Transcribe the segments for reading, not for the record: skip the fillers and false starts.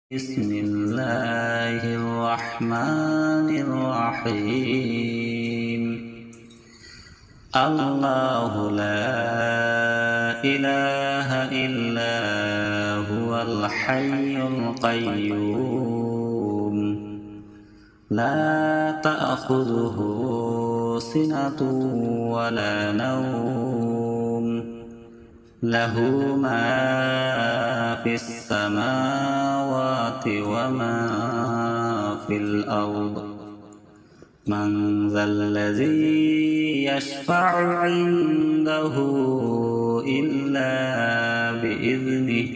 بسم الله الرحمن الرحيم. الله لا إله إلا هو الحي القيوم لا تأخذه سنة ولا نوم له ما في السماوات وما في الأرض من ذا الذي يشفع عنده إلا بإذنه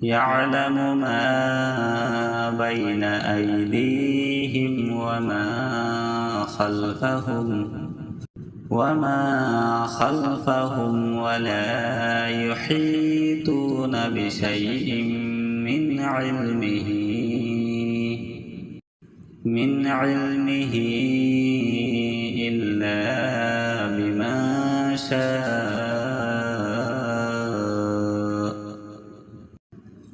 يعلم ما بين أيديهم وما خلفهم ولا يحيطون بشيء من علمه إلا بما شاء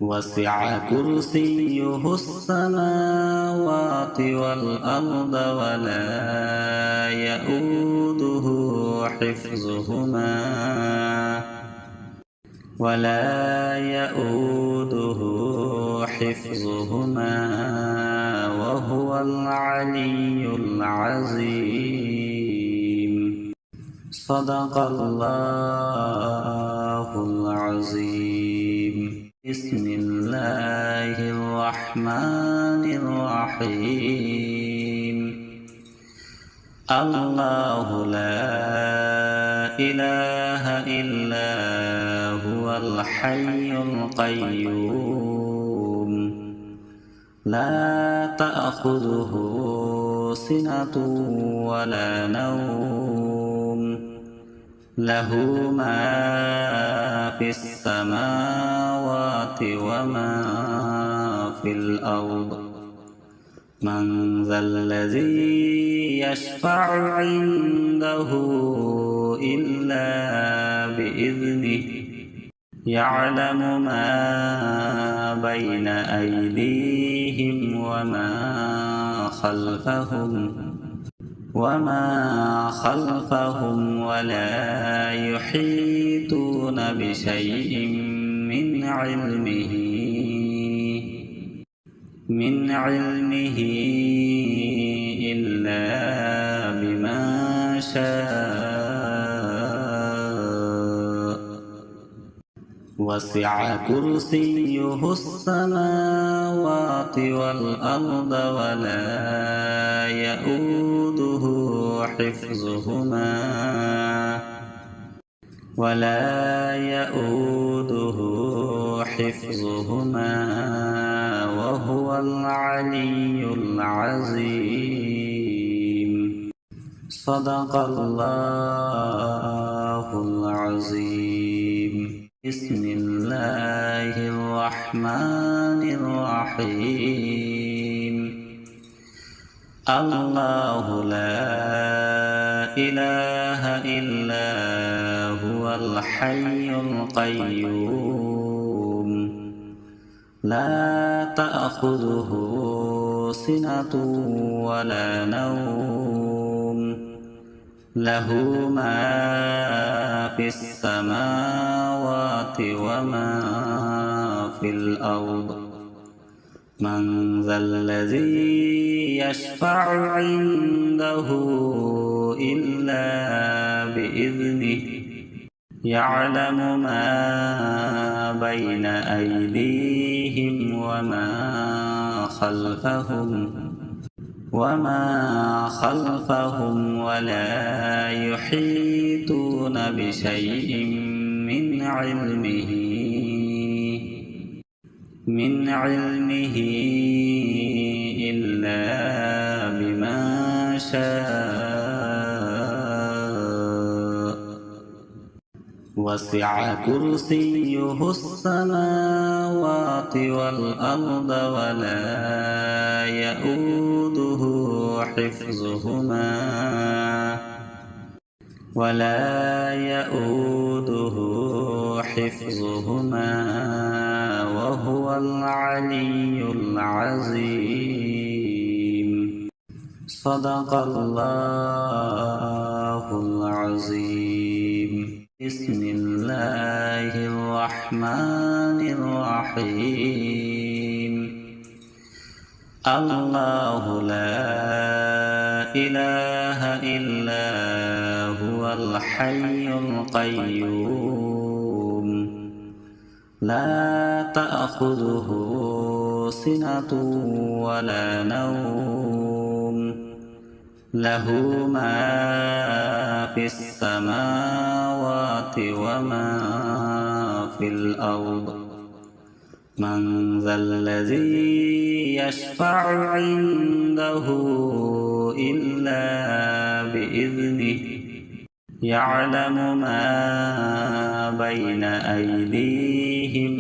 وسع كرسيه السماوات والأرض ولا يؤوده حفظهما وهو العلي العظيم. صدق الله العظيم. بسم الله الرحمن الرحيم. الله لا إله إلا هو الحي القيوم لا تأخذه سنة ولا نوم له ما في السماوات وما في الأرض من ذا الذي يشفع عنده إلا بإذنه يعلم ما بين أيديهم وما خلفهم ولا يحيطون بشيء من علمه إلا بما شاء وسع كرسيه السماوات والأرض ولا يؤوده حفظهما وهو العلي العظيم. صدق الله العظيم. بسم الله الرحمن الرحيم. الله لا إله إلا هو الحي القيوم لا تأخذه سنة ولا نوم له ما في السماوات وما في الأرض من ذا الذي يشفع عنده إلا بإذنه يعلم ما بين أيديهم وما خلفهم ولا يحيطون بشيء من علمه إلا بما شاء وسع كرسيه السماوات والأرض ولا يؤوده حفظهما وهو العلي العظيم. صدق الله العظيم. بسم الله الرحمن الرحيم. الله لا إله إلا هو الحي القيوم لا تأخذه سنة ولا نوم له ما في السماوات وما في الأرض من ذا الذي يشفع عنده إلا بإذنه يعلم ما بين أيديهم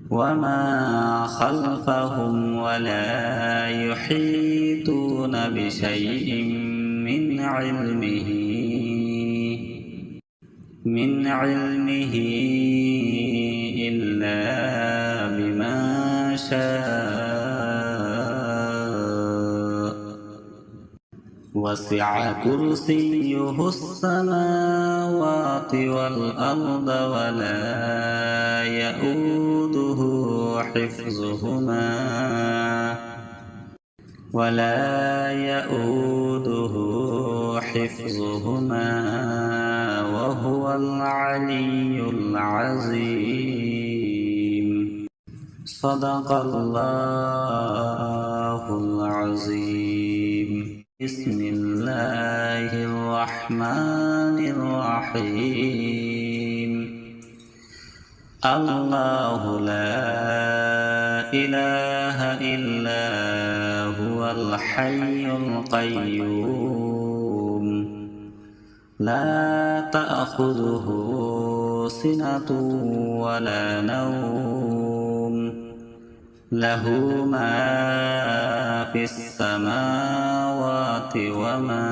وما خلفهم ولا يحيطون بشيء من علمه إلا بما شاء. وسع كرسيه السماوات والأرض ولا يؤوده حفظهما وهو العلي العظيم. صدق الله العظيم. بسم الله الرحمن الرحيم. الله لا إله إلا هو الحي القيوم لا تأخذه سنة ولا نوم له ما في السماوات وما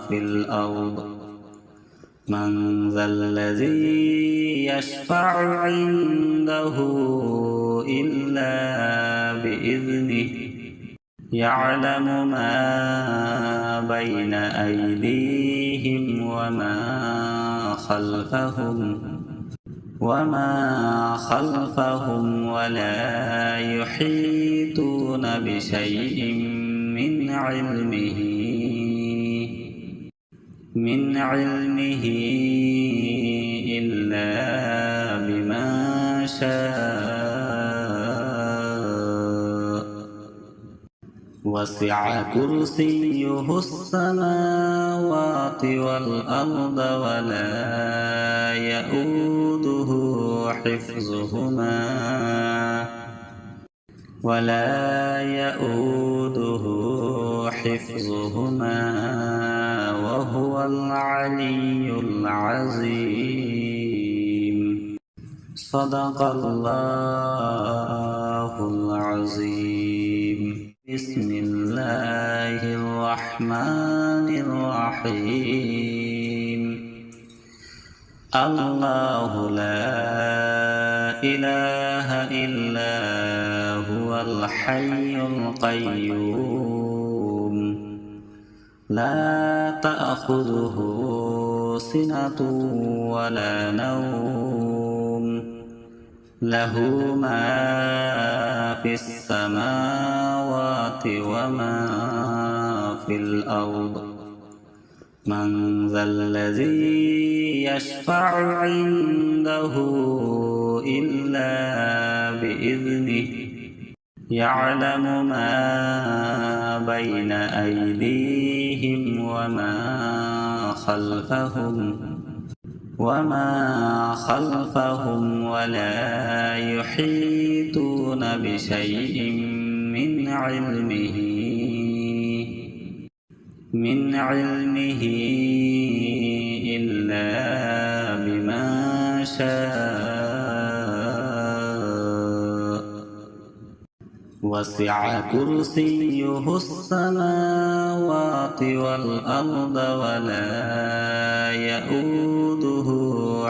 في الأرض من ذا الذي يشفع عنده إلا بإذنه يعلم ما بين أيديهم وما خلفهم ولا يحيطون بشيء من علمه إلا بما شاء. وسع كرسيه السماوات والأرض ولا يؤوده حفظهما وهو العلي العظيم. صدق الله العظيم. بسم الله الرحمن الرحيم. الله لا إله إلا هو الحي القيوم لا تأخذه سنة ولا نوم له ما في السماوات وما في الأرض من ذا الذي يشفع عنده إلا بإذنه يعلم ما بين أيديهم وما خلفهم ولا يحيطون بشيء من علمه إلا بما شاء. وسع كرسيه السماوات والأرض ولا يؤوده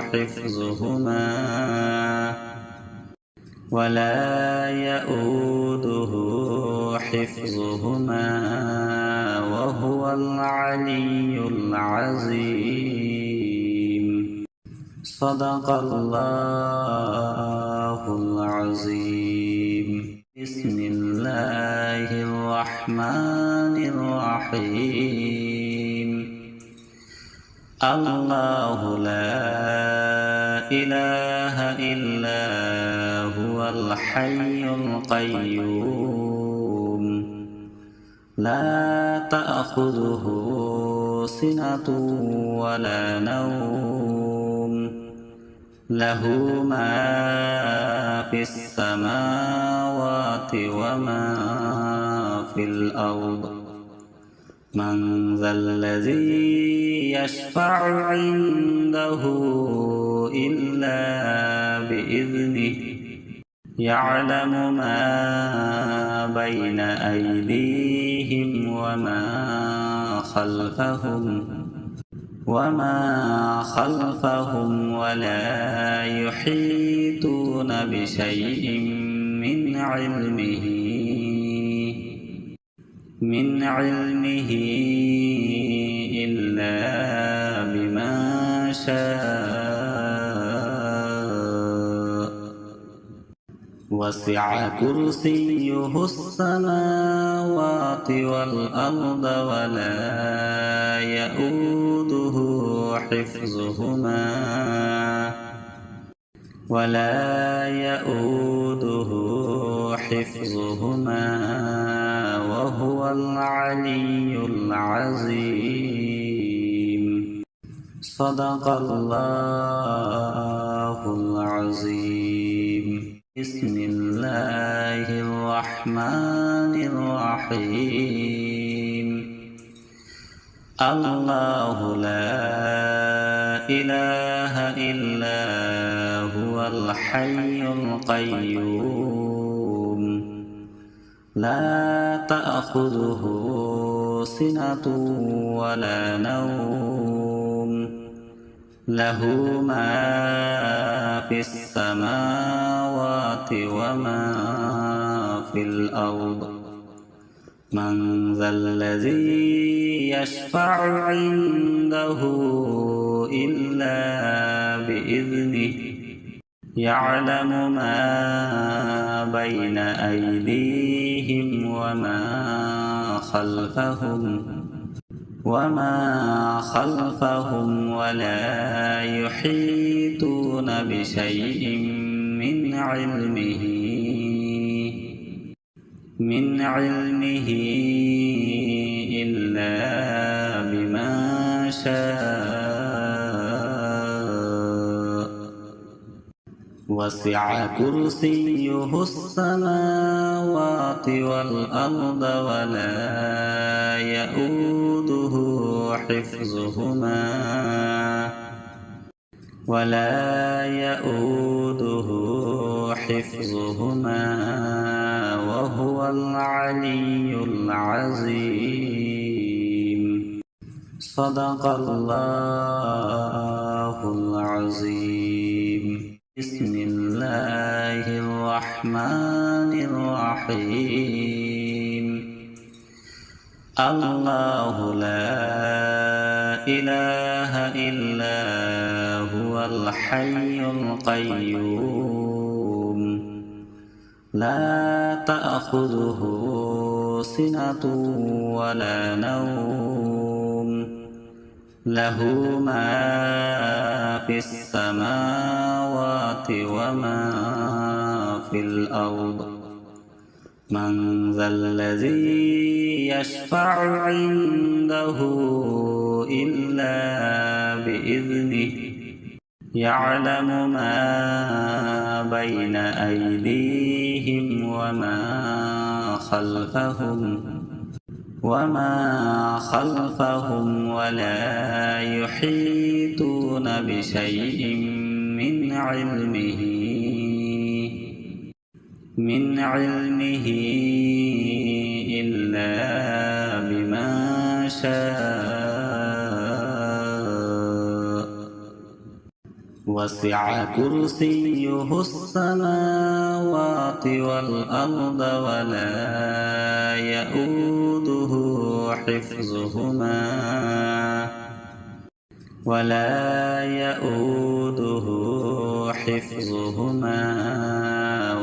حفظهما وهو العلي العظيم. صدق الله العظيم. بسم الله الرحمن الرحيم. الله لا إله إلا هو الحي القيوم لا تأخذه سنة ولا نوم له ما في السماوات وما في الأرض من ذا الذي يشفع عنده إلا بإذنه يعلم ما بين أيديهم وما خلفهم ولا يحيطون بشيء من علمه إلا بما شاء. وسع كرسيه السماوات والأرض ولا يؤوده حفظهما وهو العلي العظيم. صدق الله العظيم. بسم الله الرحمن الرحيم. الله لا إله إلا هو الحي القيوم لا تأخذه سنة ولا نوم له ما في السماوات وما في الأرض من ذا الذي يشفع عنده إلا بإذنه يعلم ما بين أيديهم وما خلفهم ولا يحيطون بشيء من علمه إلا بما شاء. وسع كرسيه السماوات والأرض ولا يؤوده حفظهما وهو العلي العظيم. صدق الله العظيم. بسم الله الرحمن الرحيم. الله لا إله إلا هو الحي القيوم لا تأخذه سنة ولا نوم له ما في السماوات وما في الأرض من ذا الذي يشفع عنده إلا بإذنه يعلم ما بين أيديهم وما خلفهم ولا يحيطون بشيء من علمه إلا بما شاء وسع كرسيه السماوات والأرض ولا يؤوده حفظهما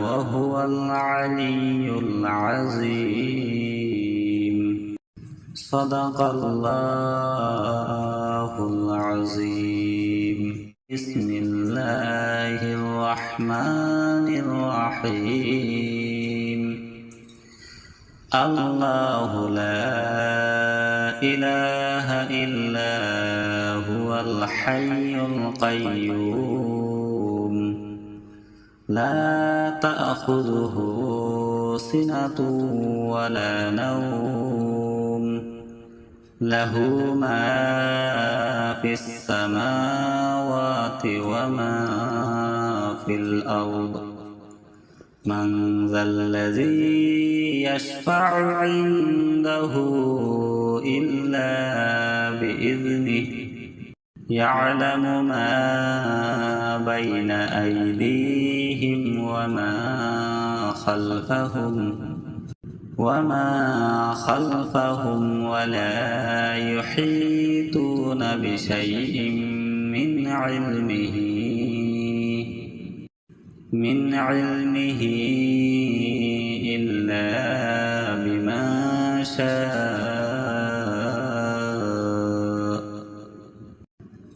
وهو العلي العظيم. صدق الله العظيم. بسم الله الرحمن الرحيم. الله لا إله إلا هو الحي القيوم لا تأخذه سنة ولا نوم له ما في السماوات وما في الأرض من ذا الذي يشفع عنده إلا بإذنه يعلم ما بين أيديهم وما خلفهم ولا يحيطون بشيء من علمه إلا بما شاء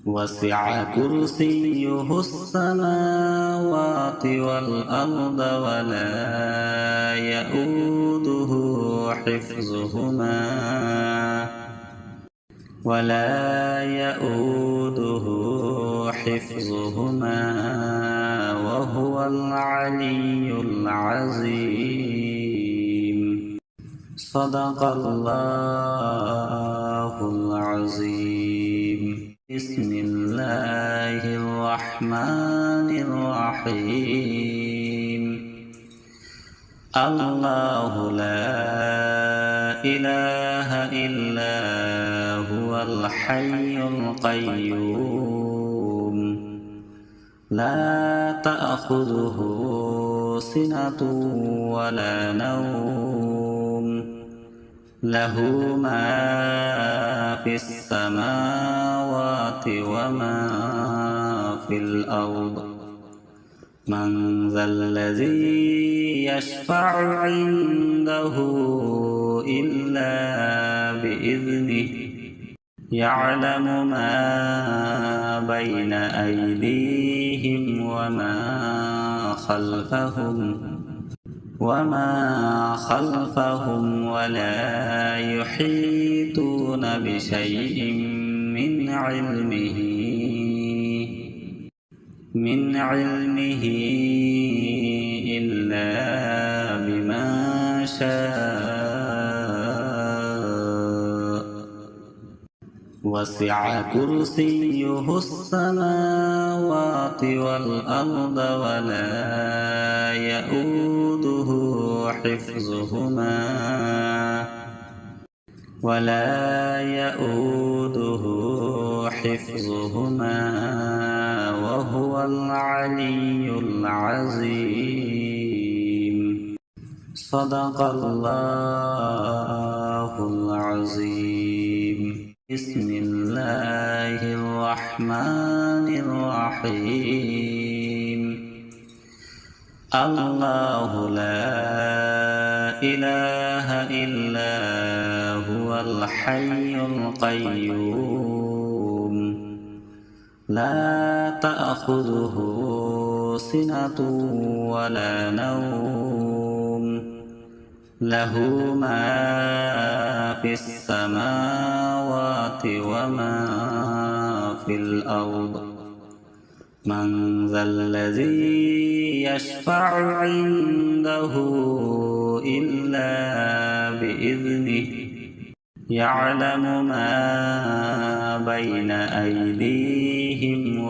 وسع كرسيه السماوات والأرض ولا يؤوده حفظهما وهو العلي العظيم. صدق الله العظيم. بسم الله الرحمن الرحيم. الله لا إله إلا هو الحي القيوم لا تأخذه سنة ولا نوم له ما في السماوات وما في الأرض من ذا الذي يشفع عنده إلا بإذنه يعلم ما بين أيديهم وما خلفهم ولا يحيطون بشيء من علمه إلا بما شاء وسع كرسيه السماوات والأرض ولا يؤوده حفظهما وهو العلي العظيم. صدق الله العظيم. بسم الله الرحمن الرحيم. الله لا إله إلا هو الحي القيوم لا تأخذه سنة ولا نوم له ما في السماوات وما في الأرض من ذا الذي يشفع عنده إلا بإذنه يعلم ما بين أيديهم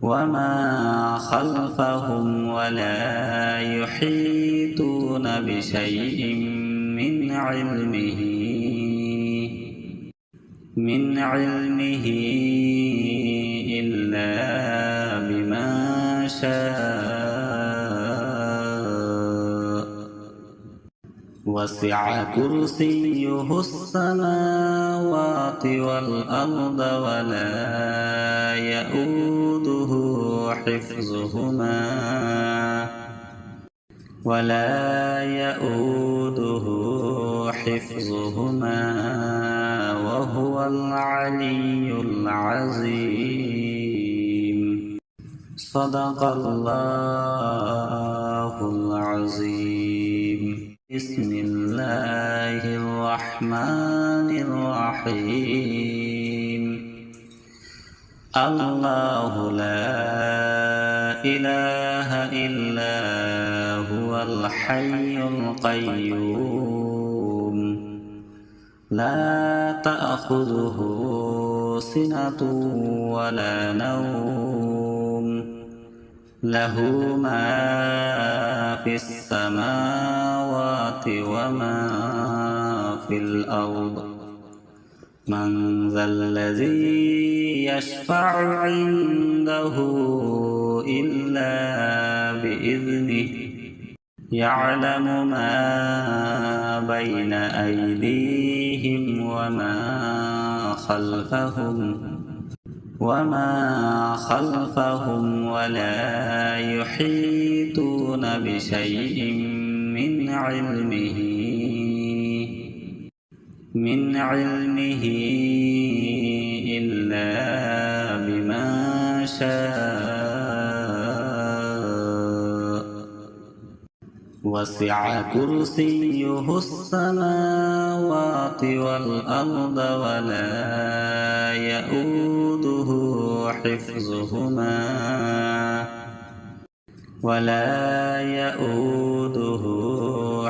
وما خلفهم ولا يحيطون بشيء من علمه إلا بما شاء وسع كرسيه السماوات والأرض ولا يؤوده حفظهما وهو العلي العظيم. صدق الله العظيم. بسم الله الرحمن الرحيم. الله لا إله إلا هو الحي القيوم لا تأخذه سنة ولا نوم له ما في السماوات وما في الأرض من ذا الذي يشفع عنده إلا بإذنه يعلم ما بين أيديهم وما خلفهم ولا يحيطون بشيء من علمه إلا بما شاء وسع كرسيه السماوات والأرض ولا يؤوده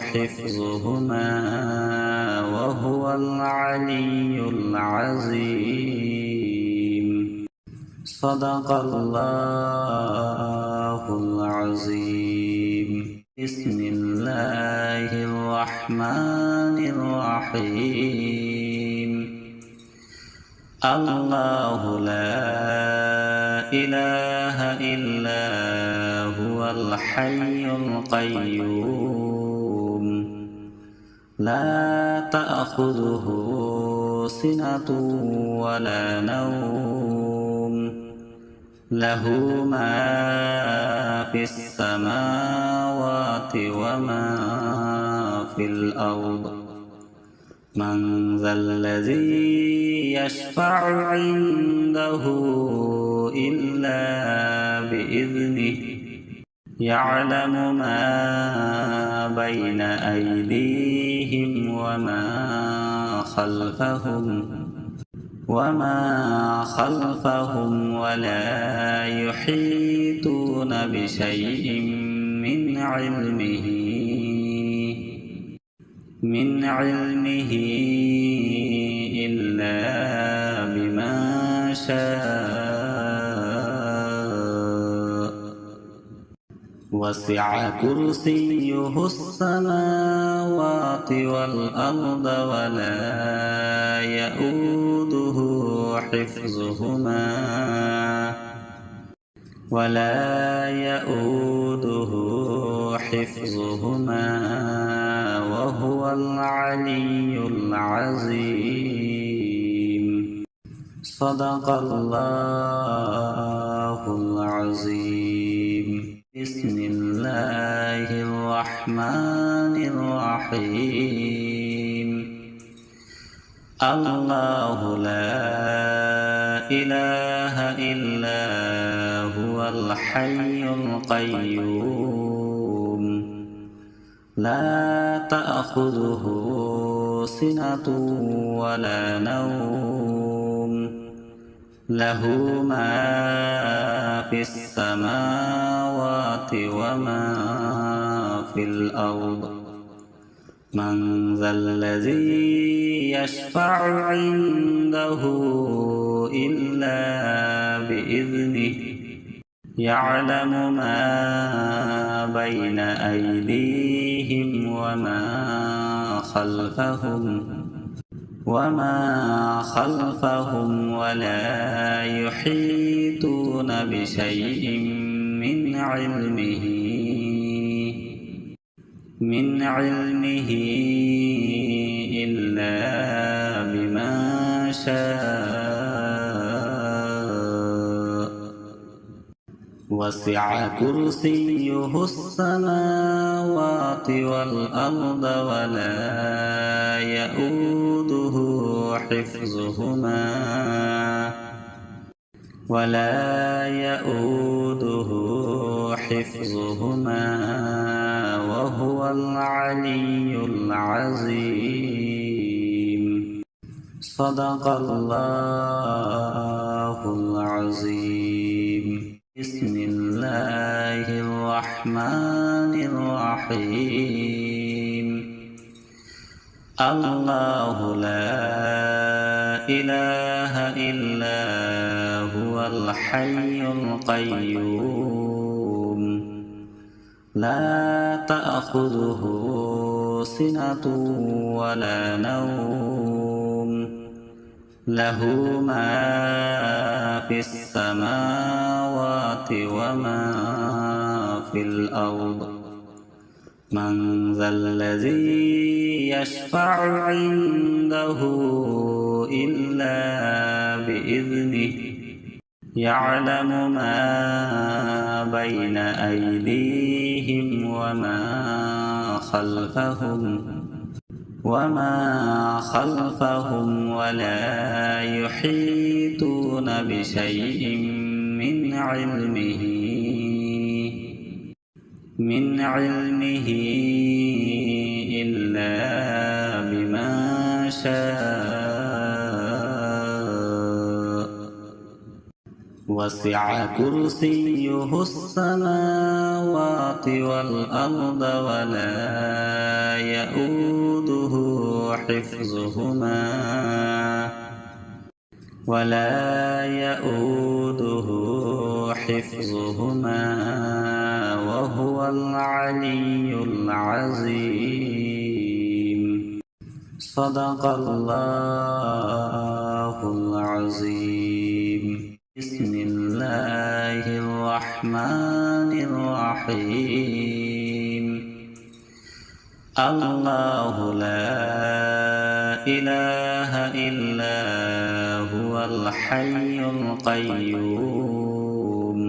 حفظهما وهو العلي العظيم. صدق الله العظيم. بسم الله الرحمن الرحيم. الله لا إله إلا هو الحي القيوم لا تأخذه سنة ولا نوم له ما في السماوات وما في الأرض من ذا الذي يشفع عنده إلا بإذنه يعلم ما بين أيديهم وما خلفهم ولا يحيطون بشيء من علمه إلا بما شاء وسع كرسيه السماوات والأرض ولا يؤوده حفظهما وهو العلي العظيم. صدق الله العظيم. بسم الله الرحمن الرحيم. الله لا إله إلا هو الحي القيوم لا تأخذه سنة ولا نوم له ما في السماوات وما في الأرض من ذا الذي يشفع عنده إلا بإذنه يعلم ما بين أيديهم وما خلفهم ولا يحيطون بشيء من علمه إلا بما شاء وسع كرسيه السماوات والأرض ولا يؤوده حفظهما وهو العلي العظيم. صدق الله العظيم. بسم الله الرحمن الرحيم. الله لا إله إلا هو الحي القيوم لا تأخذه سنة ولا نوم له ما في السماوات وما في الأرض من ذا الذي يشفع عنده إلا بإذنه يعلم ما بين أيديهم وما خلفهم ولا يحيطون بشيء من علمه إلا بما شاء وسع كرسيه السماوات والأرض ولا يؤوده حفظهما وهو العلي العظيم. صدق الله العظيم. بسم الله الرحمن الرحيم. الله لا إله إلا هو الحي القيوم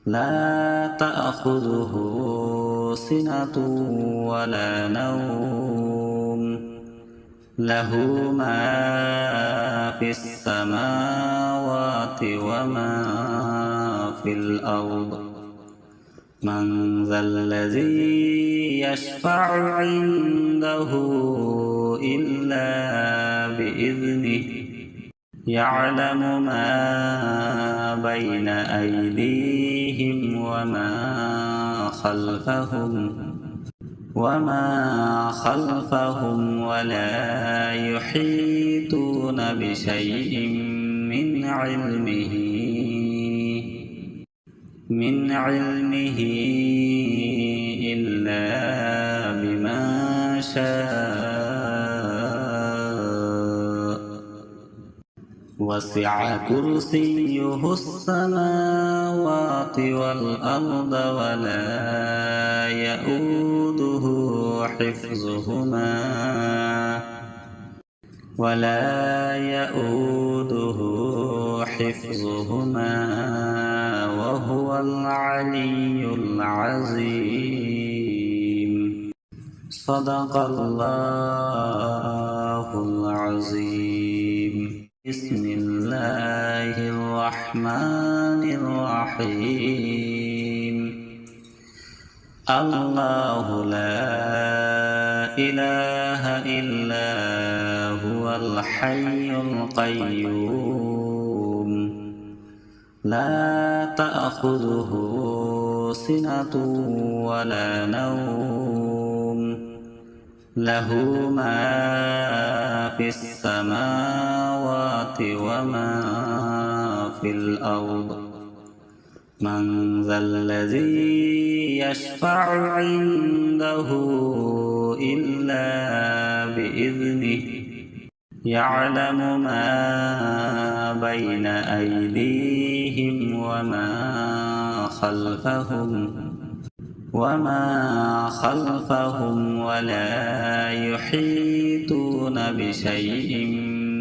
لا تأخذه سنة ولا نوم له ما في السماوات وما في الأرض من ذا الذي يشفع عنده إلا بإذنه يعلم ما بين أيديهم وما خلفهم ولا يحيطون بشيء من علمه إلا بما شاء وسع كرسيه السماوات والأرض ولا يؤوده حفظهما وهو العلي العظيم. صدق الله العظيم. بسم الله الرحمن الرحيم. الله لا إله إلا هو الحي القيوم لا تأخذه سنة ولا نوم له ما في السماوات وما في الأرض من ذا الذي يشفع عنده إلا بإذنه يعلم ما بين أيديهم وما خلفهم ولا يحيطون بشيء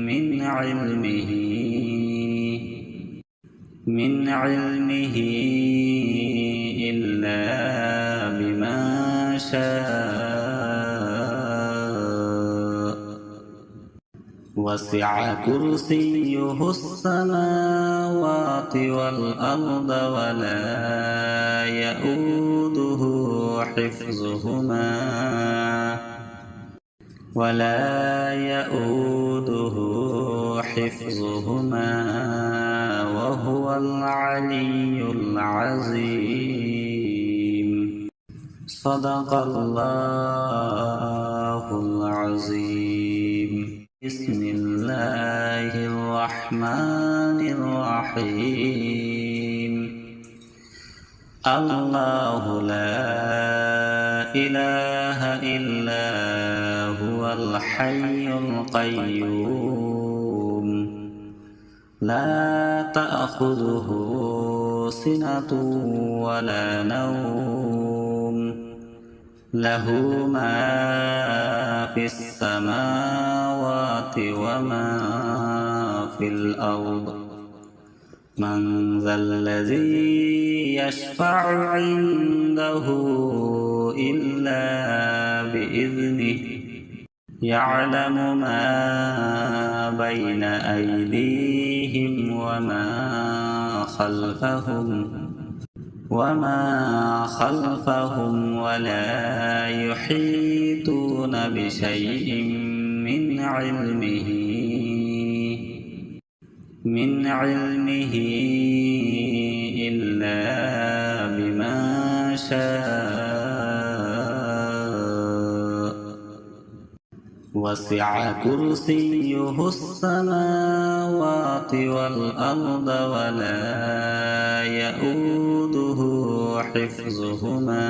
من علمه إلا بما شاء وسع كرسيه السماوات والأرض ولا يئوده حفظهما وهو العلي العظيم. صدق الله العظيم. بسم الله الرحمن الرحيم. الله لا إله إلا هو الحي القيوم لا تأخذه سنة ولا نوم له ما في السماوات وما في الأرض. من ذا الذي يشفع عنده إلا بإذنه يعلم ما بين أيديهم وما خلفهم ولا يحيطون بشيء من علمه إلا بما شاء وسع كرسيه السماوات والأرض ولا يئوده حفظهما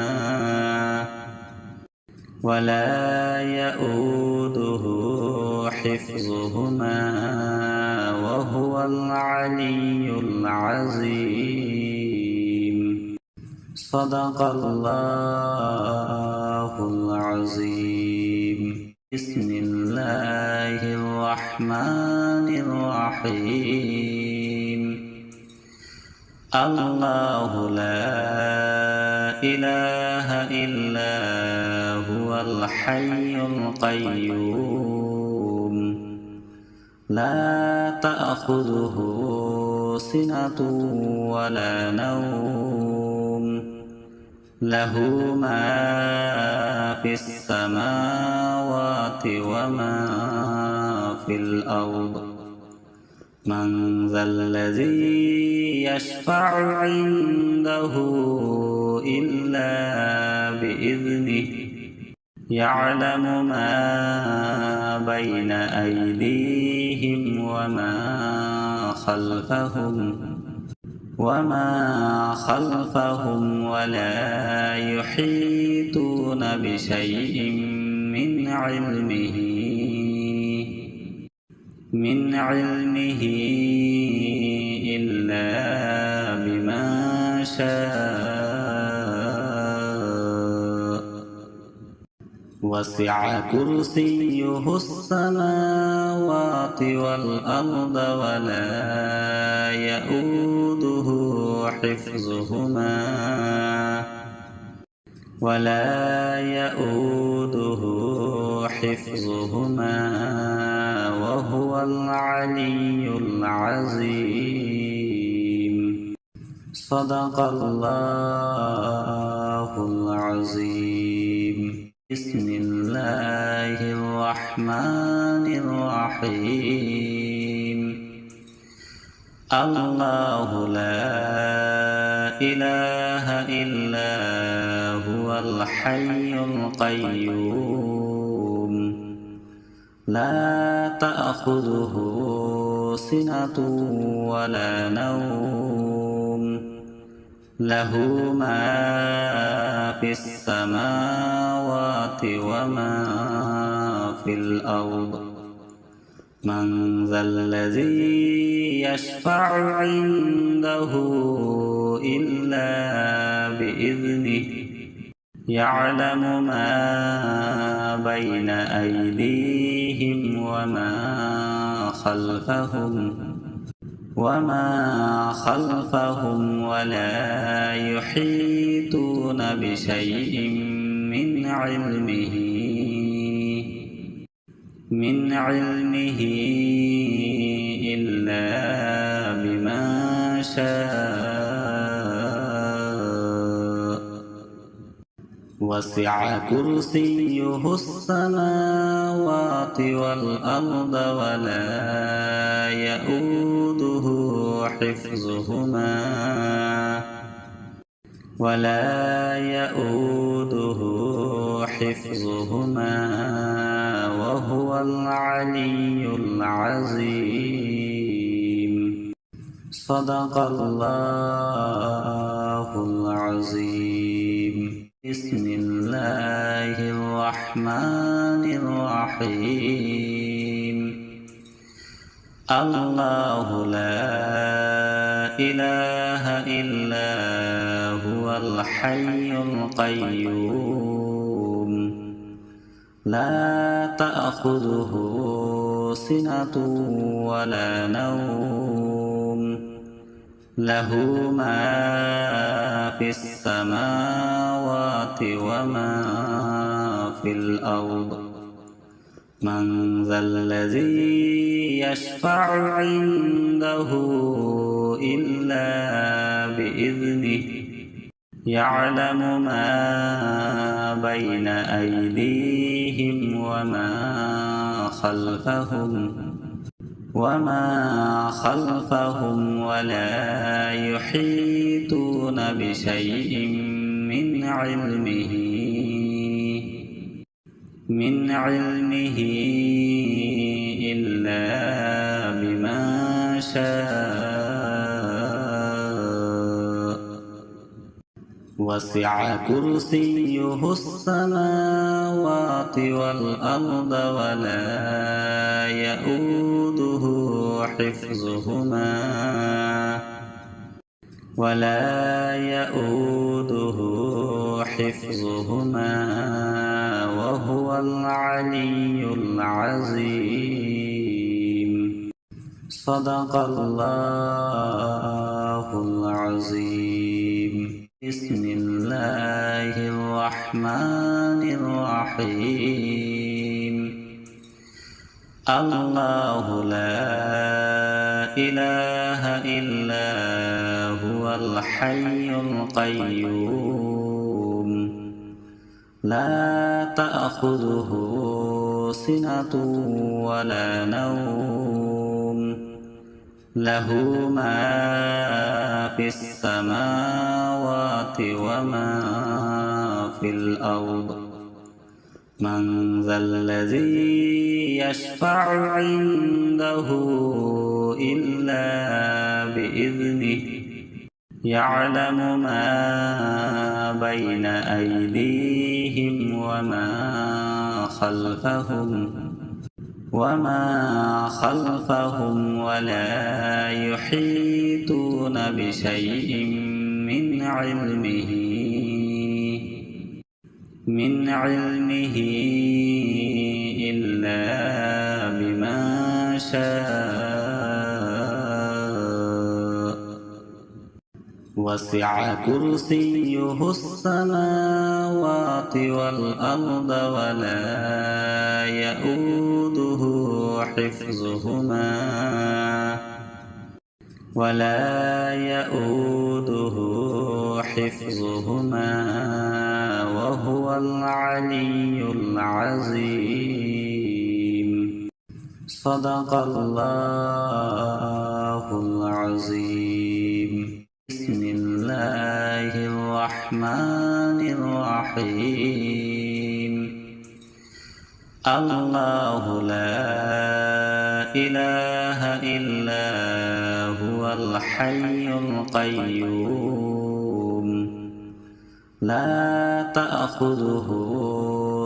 وهو العلي العظيم. صدق الله العظيم. بسم الله الرحمن الرحيم. الله لا إله إلا هو الحي القيوم لا تأخذه سنة ولا نوم له ما في السماوات وما في الأرض. من ذا الذي يشفع عنده إلا بإذنه يعلم ما بين أيديهم وما خلفهم ولا يحيطون بشيء من علمه إلا بما شاء وسع كرسيه السماوات والأرض ولا يئوده حفظهما وهو العلي العظيم. صدق الله العظيم. بسم الله الرحمن الرحيم. الله لا إله إلا هو الحي القيوم لا تأخذه سنة ولا نوم له ما في السماوات وما في الأرض من ذا الذي يشفع عنده إلا بإذنه يعلم ما بين أيديهم وما خلفهم ولا يحيطون بشيء من علمه إلا بما شاء وسع كرسيه السماوات والأرض ولا يؤوده حفظهما وهو العلي العظيم صدق الله العظيم بسم الله الرحمن الرحيم الله لا إله إلا هو الحي القيوم لا تأخذه سنة ولا نوم له ما في السماوات وما في الأرض من ذا الذي يشفع عنده إلا بإذنه يعلم ما بين أيديهم وما خلفهم ولا يحيطون بشيء من علمه إلا بما شاء وسع كرسيه السماوات والأرض ولا يؤوده حفظهما وهو العلي العظيم صدق الله العظيم بسم الله الرحمن الرحيم الله لا إله إلا هو الحي القيوم لا تأخذه سنة ولا نوم له ما في السماوات وما في الأرض من ذا الذي يشفع عنده إلا بإذنه يعلم ما بين أيديهم وما خلفهم ولا يحيطون بشيء من علمه إلا بما شاء وسع كرسيه السماوات والأرض ولا يؤوده حفظهما وهو العلي العظيم صدق الله العظيم بسم الله الرحمن الرحيم الله لا إله إلا هو الحي القيوم لا تأخذه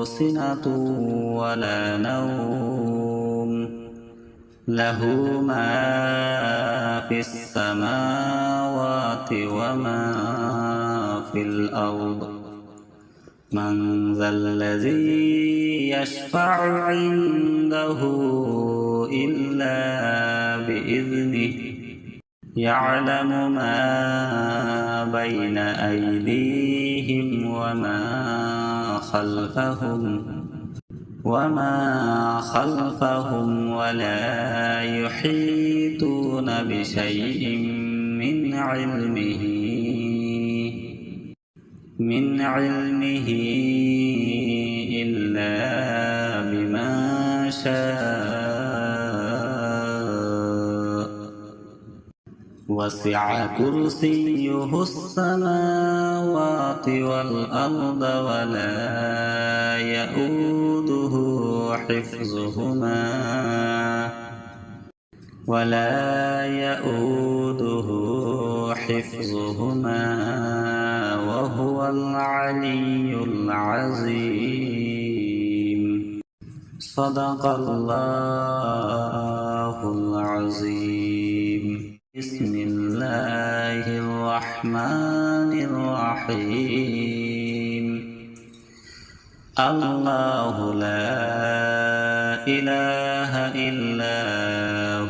سنة ولا نوم له ما في السماوات وما في الأرض من ذا الذي يشفع عنده إلا بإذنه يعلم ما بين أيديهم وما خلفهم ولا يحيطون بشيء من علمه إلا بما شاء وسع كرسيه السماوات والأرض ولا يئوده حفظهما وهو العلي العظيم صدق الله العظيم بسم الله الرحمن الرحيم الله لا إله إلا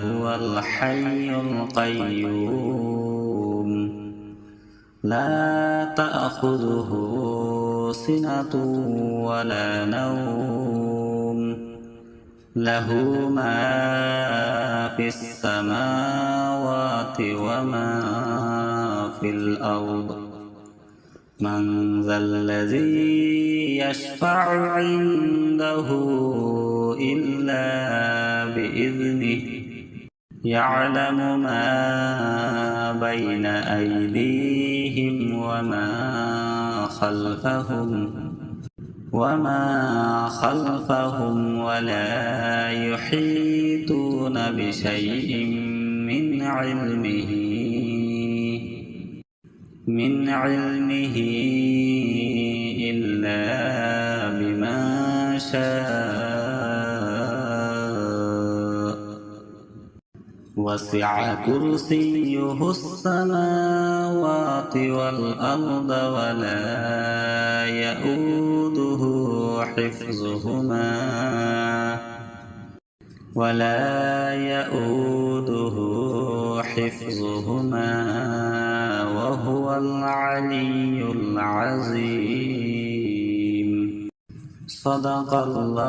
هو الحي القيوم لا تأخذه سنة ولا نوم له ما في السماوات وما في الأرض من ذا الذي يشفع عنده إلا بإذنه يعلم ما بين أيديهم وما خلفهم ولا يحيطون بشيء من علمه إلا بما شاء وسع كرسيه السماوات والأرض ولا يئوده حفظهما وهو العلي العظيم صدق الله